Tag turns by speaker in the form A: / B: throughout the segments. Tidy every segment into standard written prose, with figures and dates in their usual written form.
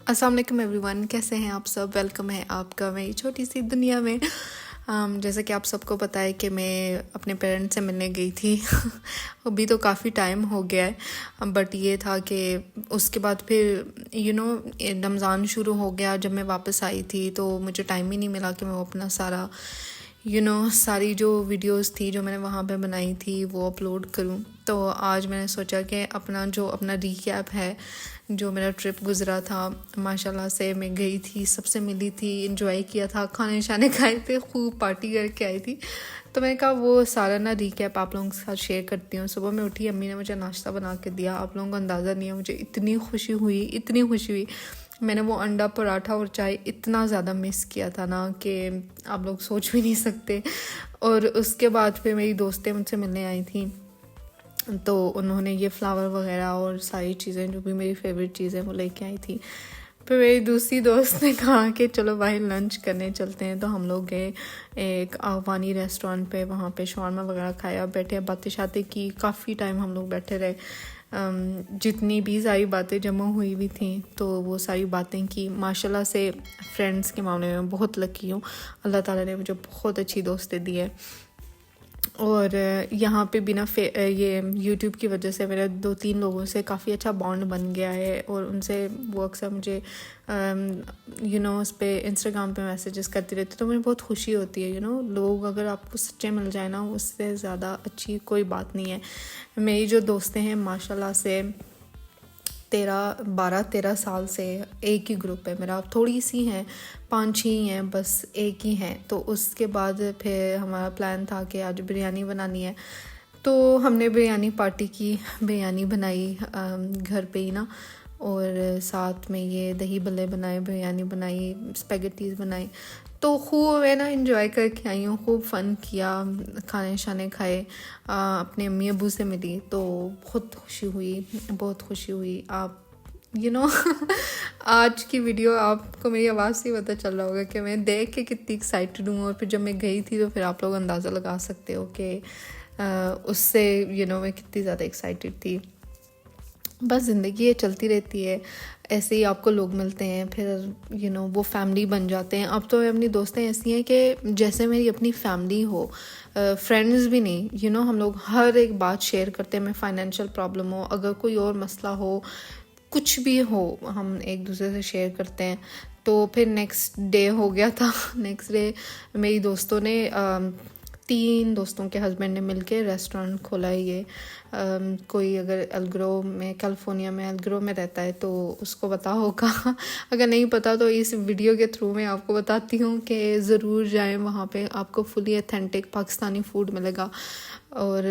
A: السلام علیکم every one, کیسے ہیں آپ سب؟ ویلکم ہے آپ کا میری چھوٹی سی دنیا میں۔ جیسا کہ آپ سب کو پتہ ہے کہ میں اپنے پیرنٹس سے ملنے گئی تھی ابھی تو کافی ٹائم ہو گیا ہے، بٹ یہ تھا کہ اس کے بعد پھر رمضان شروع ہو گیا۔ جب میں واپس آئی تھی تو مجھے ٹائم ہی نہیں ملا کہ میں وہ اپنا ساری جو ویڈیوز تھی جو میں نے وہاں پہ بنائی تھی وہ اپلوڈ کروں۔ تو آج میں نے سوچا کہ اپنا ریکیپ ہے جو میرا ٹرپ گزرا تھا، ماشاءاللہ سے میں گئی تھی، سب سے ملی تھی، انجوائے کیا تھا، کھانے شانے کھائے تھے، خوب پارٹی کر کے آئی تھی۔ تو میں نے کہا وہ سارا ریکیپ آپ لوگوں کے ساتھ شیئر کرتی ہوں۔ صبح میں اٹھی، امی نے مجھے ناشتہ بنا کے دیا، آپ لوگوں کو اندازہ نہیں ہے مجھے اتنی خوشی ہوئی۔ میں نے وہ انڈا پراٹھا اور چائے اتنا زیادہ مس کیا تھا نا کہ آپ لوگ سوچ بھی نہیں سکتے۔ اور اس کے بعد پھر میری دوستیں مجھ سے ملنے آئی تھیں، تو انہوں نے یہ فلاور وغیرہ اور ساری چیزیں جو بھی میری فیوریٹ چیزیں وہ لے کے آئی تھی۔ پھر میری دوسری دوست نے کہا کہ چلو باہر لنچ کرنے چلتے ہیں، تو ہم لوگ گئے ایک آغوانی ریسٹورینٹ پہ، وہاں پہ شاورما وغیرہ کھایا، بیٹھے باتیں شاتیں کی، کافی ٹائم ہم لوگ بیٹھے رہے۔ جتنی بھی ساری باتیں جمع ہوئی بھی تھیں تو وہ ساری باتیں کی۔ ماشاءاللہ سے فرینڈس کے معاملے میں بہت لکی ہوں، اللہ تعالیٰ نے مجھے بہت اچھی دوستیں دی ہے۔ اور یہاں پہ بنا یہ یوٹیوب کی وجہ سے میرا 2-3 لوگوں سے کافی اچھا بانڈ بن گیا ہے، اور ان سے وہ اکثر مجھے اس پہ انسٹاگرام پہ میسیجز کرتی رہتی، تو مجھے بہت خوشی ہوتی ہے۔ لوگ اگر آپ کو سچے مل جائے نا، اس سے زیادہ اچھی کوئی بات نہیں ہے۔ میری جو دوستیں ہیں ماشاءاللہ سے 12-13 سال سے ایک ہی گروپ ہے میرا، تھوڑی سی ہیں 5-6 ہی ہیں بس، ایک ہی ہیں۔ تو اس کے بعد پھر ہمارا پلان تھا کہ آج بریانی بنانی ہے، تو ہم نے بریانی پارٹی کی، بریانی بنائی گھر پہ ہی نا، اور ساتھ میں یہ دہی بلے بنائے، بریانی بنائی، اسپیگٹیز بنائی۔ تو خوب میں نا انجوائے کر کے آئی ہوں، خوب فن کیا، کھانے شانے کھائے، اپنے امی ابو سے ملی، تو بہت خوشی ہوئی۔ آپ آج کی ویڈیو آپ کو میری آواز سے پتہ چل رہا ہوگا کہ میں دیکھ کے کتنی ایکسائٹڈ ہوں، اور پھر جب میں گئی تھی تو پھر آپ لوگ اندازہ لگا سکتے ہو کہ اس سے میں کتنی زیادہ ایکسائٹڈ تھی۔ بس زندگی یہ چلتی رہتی ہے، ایسے ہی آپ کو لوگ ملتے ہیں، پھر وہ فیملی بن جاتے ہیں۔ اب تو اپنی دوستیں ایسی ہیں کہ جیسے میری اپنی فیملی ہو، فرینڈز بھی نہیں، ہم لوگ ہر ایک بات شیئر کرتے ہیں۔ میں فائنینشیل پرابلم ہو، اگر کوئی اور مسئلہ ہو، کچھ بھی ہو، ہم ایک دوسرے سے شیئر کرتے ہیں۔ تو پھر نیکسٹ ڈے ہو گیا تھا، نیکسٹ ڈے میری دوستوں نے 3 دوستوں کے ہسبینڈ نے مل کے ریسٹورینٹ کھولا ہے۔ یہ کوئی اگر الگرو میں، کیلیفورنیا میں الگرو میں رہتا ہے تو اس کو پتا ہوگا، اگر نہیں پتا تو اس ویڈیو کے تھرو میں آپ کو بتاتی ہوں کہ ضرور جائیں وہاں پہ، آپ کو فلی ایتھینٹک پاکستانی فوڈ ملے گا۔ اور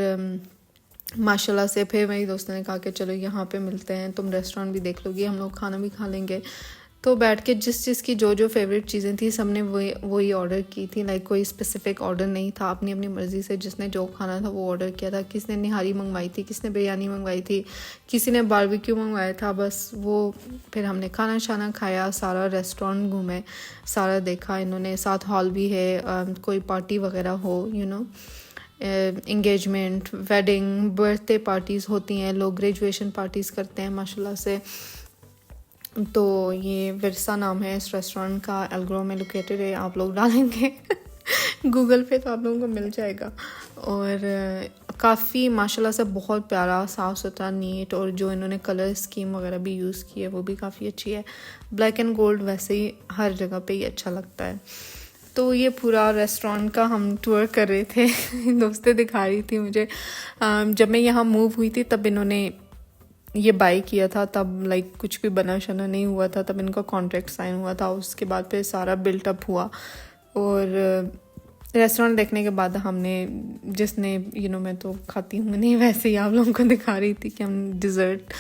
A: ماشاءاللہ سے پھر میری دوستوں نے کہا کہ چلو یہاں پہ ملتے ہیں، تم ریسٹورینٹ بھی دیکھ لو گی، ہم لوگ کھانا بھی کھا لیں گے۔ تو بیٹھ کے جس کی جو فیوریٹ چیزیں تھیں سب نے وہی آرڈر کی تھی، کوئی اسپیسیفک آرڈر نہیں تھا، اپنی مرضی سے جس نے جو کھانا تھا وہ آرڈر کیا تھا۔ کس نے نہاری منگوائی تھی، کس نے بریانی منگوائی تھی، کسی نے باربیکیو منگوایا تھا، بس وہ پھر ہم نے کھانا شانا کھایا، سارا ریسٹورینٹ گھومے، سارا دیکھا۔ انہوں نے ساتھ ہال بھی ہے، کوئی پارٹی وغیرہ ہو، engagement, wedding, birthday parties ہوتی ہیں، لوگ گریجویشن پارٹیز کرتے ہیں ماشاءاللہ سے۔ تو یہ ورثہ نام ہے اس ریسٹورینٹ کا، الگرو میں لوکیٹڈ ہے، آپ لوگ ڈالیں گے گوگل پہ تو آپ لوگوں کو مل جائے گا۔ اور کافی ماشاءاللہ سے بہت پیارا، صاف ستھرا، نیٹ، اور جو انہوں نے کلر اسکیم وغیرہ بھی یوز کی ہے وہ بھی کافی اچھی ہے۔ بلیک اینڈ گولڈ ویسے ہی ہر جگہ پہ ہی اچھا لگتا ہے۔ تو یہ پورا ریسٹورینٹ کا ہم ٹور کر رہے تھے دوستیں دکھا رہی تھی مجھے۔ جب میں یہاں موو ہوئی تھی تب انہوں نے یہ بائی کیا تھا، تب کچھ بھی بنا شنا نہیں ہوا تھا، تب ان کا کانٹریکٹ سائن ہوا تھا۔ اس کے بعد پھر سارا بلٹ اپ ہوا، اور ریسٹورینٹ دیکھنے کے بعد ہم نے جس نے میں تو کھاتی ہوں نہیں، ویسے ہی آپ لوگوں کو دکھا رہی تھی کہ ہم ڈیزرٹ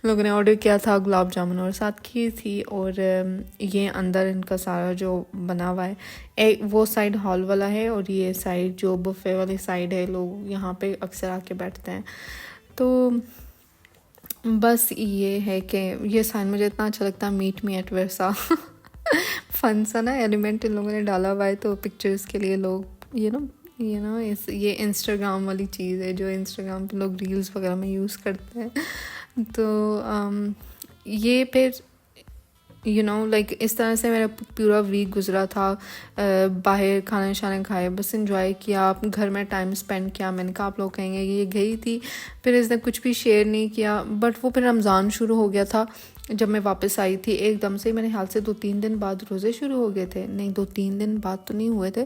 A: لوگوں نے آرڈر کیا تھا، گلاب جامن اور ساتھ کھیر تھی۔ اور یہ اندر ان کا سارا جو بنا ہوا ہے، وہ سائڈ ہال والا ہے، اور یہ سائڈ جو بفے والی سائڈ ہے، لوگ یہاں پہ اکثر آ کے بیٹھتے ہیں۔ تو بس یہ ہے کہ یہ سائن مجھے اتنا اچھا لگتا ہے، میٹ می ایٹ ورثہ فن سا نا ایلیمنٹ ان لوگوں نے ڈالا ہوا ہے، تو پکچرز کے لیے لوگ یہ انسٹاگرام والی چیز ہے جو انسٹاگرام پہ لوگ ریلز وغیرہ میں یوز کرتے ہیں۔ تو یہ پھر لائک اس طرح سے میرا پورا ویک گزرا تھا. باہر کھانے شانے کھائے, بس انجوائے کیا, گھر میں ٹائم اسپینڈ کیا. میں نے کہا آپ لوگ کہیں گے کہ یہ گئی تھی, پھر اس نے کچھ بھی شیئر نہیں کیا. بٹ وہ پھر رمضان شروع ہو گیا تھا جب میں واپس آئی تھی. ایک دم سے میرے خیال سے 2-3 دن بعد روزے شروع ہو گئے تھے. نہیں 2-3 دن بعد تو نہیں ہوئے تھے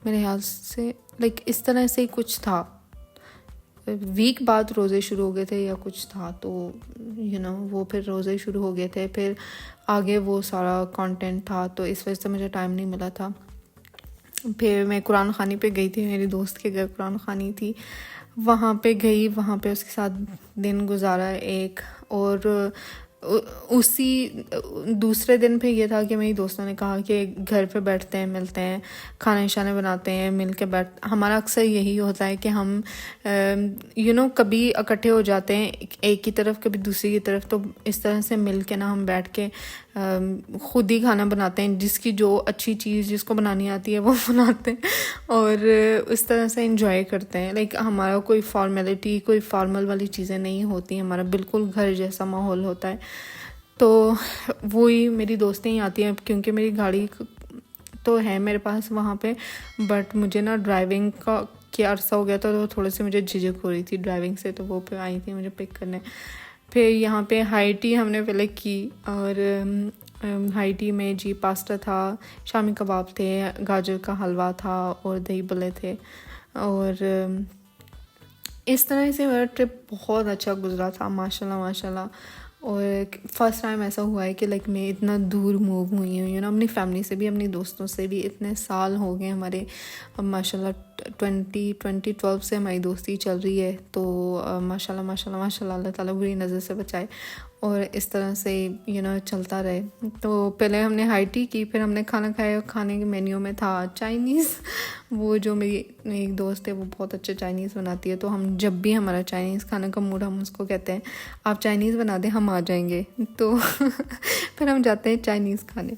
A: میرے خیال سے, لائک اس طرح سے ہی کچھ تھا. ویک بعد روزے شروع ہو گئے تھے یا کچھ تھا, تو وہ پھر روزے شروع ہو گئے تھے. پھر آگے وہ سارا کانٹینٹ تھا, تو اس وجہ سے مجھے ٹائم نہیں ملا تھا. پھر میں قرآن خوانی پہ گئی تھی, میری دوست کے گھر قرآن خوانی تھی, وہاں پہ گئی, وہاں پہ اس کے ساتھ دن گزارا ایک. اور اسی دوسرے دن پہ یہ تھا کہ میری دوستوں نے کہا کہ گھر پہ بیٹھتے ہیں, ملتے ہیں, کھانے شانے بناتے ہیں, مل کے ہمارا اکثر یہی ہوتا ہے کہ ہم کبھی اکٹھے ہو جاتے ہیں ایک کی طرف کبھی دوسری کی طرف, تو اس طرح سے مل کے ہم بیٹھ کے خود ہی کھانا بناتے ہیں. جس کی جو اچھی چیز جس کو بنانی آتی ہے وہ بناتے ہیں, اور اس طرح سے انجوائے کرتے ہیں. لائک ہمارا کوئی فارمیلٹی, کوئی فارمل والی چیزیں نہیں ہوتی, ہمارا بالکل گھر جیسا ماحول ہوتا ہے. تو وہی میری دوستیں ہی آتی ہیں, کیونکہ میری گاڑی تو ہے میرے پاس وہاں پہ, بٹ مجھے ڈرائیونگ کا کیا عرصہ ہو گیا تھا, تو تھوڑے سے مجھے جھجک ہو رہی تھی ڈرائیونگ سے, تو وہ پہ آئی تھی مجھے پک کرنے. پھر یہاں پہ ہائی ٹی ہم نے پہلے کی, اور ہائی ٹی میں جی پاستا تھا, شامی کباب تھے, گاجر کا حلوہ تھا, اور دہی بلے تھے. اور اس طرح سے میرا ٹرپ بہت اچھا گزرا تھا, ماشاءاللہ. اور فرسٹ ٹائم ایسا ہوا ہے کہ لائک میں اتنا دور موو ہوئی ہوں, اپنی فیملی سے بھی, اپنی دوستوں سے بھی. اتنے سال ہو گئے ہمارے, ماشاءاللہ 2012 سے ہماری دوستی چل رہی ہے. تو ماشاءاللہ اللہ تعالیٰ بری نظر سے بچائے, اور اس طرح سے چلتا رہے. تو پہلے ہم نے ہائی ٹی کی, پھر ہم نے کھانا کھایا. کھانے کے مینیو میں تھا چائنیز. وہ جو میری ایک دوست ہے وہ بہت اچھا چائنیز بناتی ہے, تو ہم جب بھی ہمارا چائنیز کھانے کا موڈ, ہم اس کو کہتے ہیں آپ چائنیز بنا دیں, ہم آ جائیں گے. تو پھر ہم جاتے ہیں چائنیز کھانے.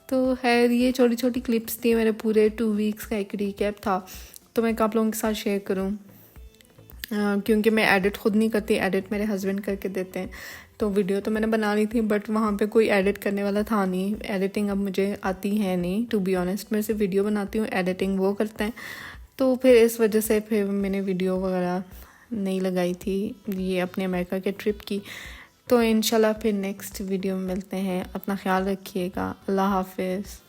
A: تو خیر یہ چھوٹی چھوٹی کلپس تھی, میرے پورے 2 ویکس کا ایک ریکیپ تھا, تو میں آپ لوگوں کے ساتھ شیئر کروں. کیونکہ میں ایڈٹ خود نہیں کرتی, ایڈٹ میرے ہسبینڈ کر کے دیتے ہیں. تو ویڈیو تو میں نے بنا لی تھی, بٹ وہاں پہ کوئی ایڈٹ کرنے والا تھا نہیں. ایڈیٹنگ اب مجھے آتی ہے نہیں, ٹو بی آنیسٹ. میں صرف ویڈیو بناتی ہوں, ایڈیٹنگ وہ کرتے ہیں. تو پھر اس وجہ سے پھر میں نے ویڈیو وغیرہ نہیں لگائی تھی یہ اپنے امریکہ کے ٹرپ کی. تو انشاءاللہ پھر نیکسٹ ویڈیو میں ملتے ہیں. اپنا خیال رکھیے گا. اللہ حافظ.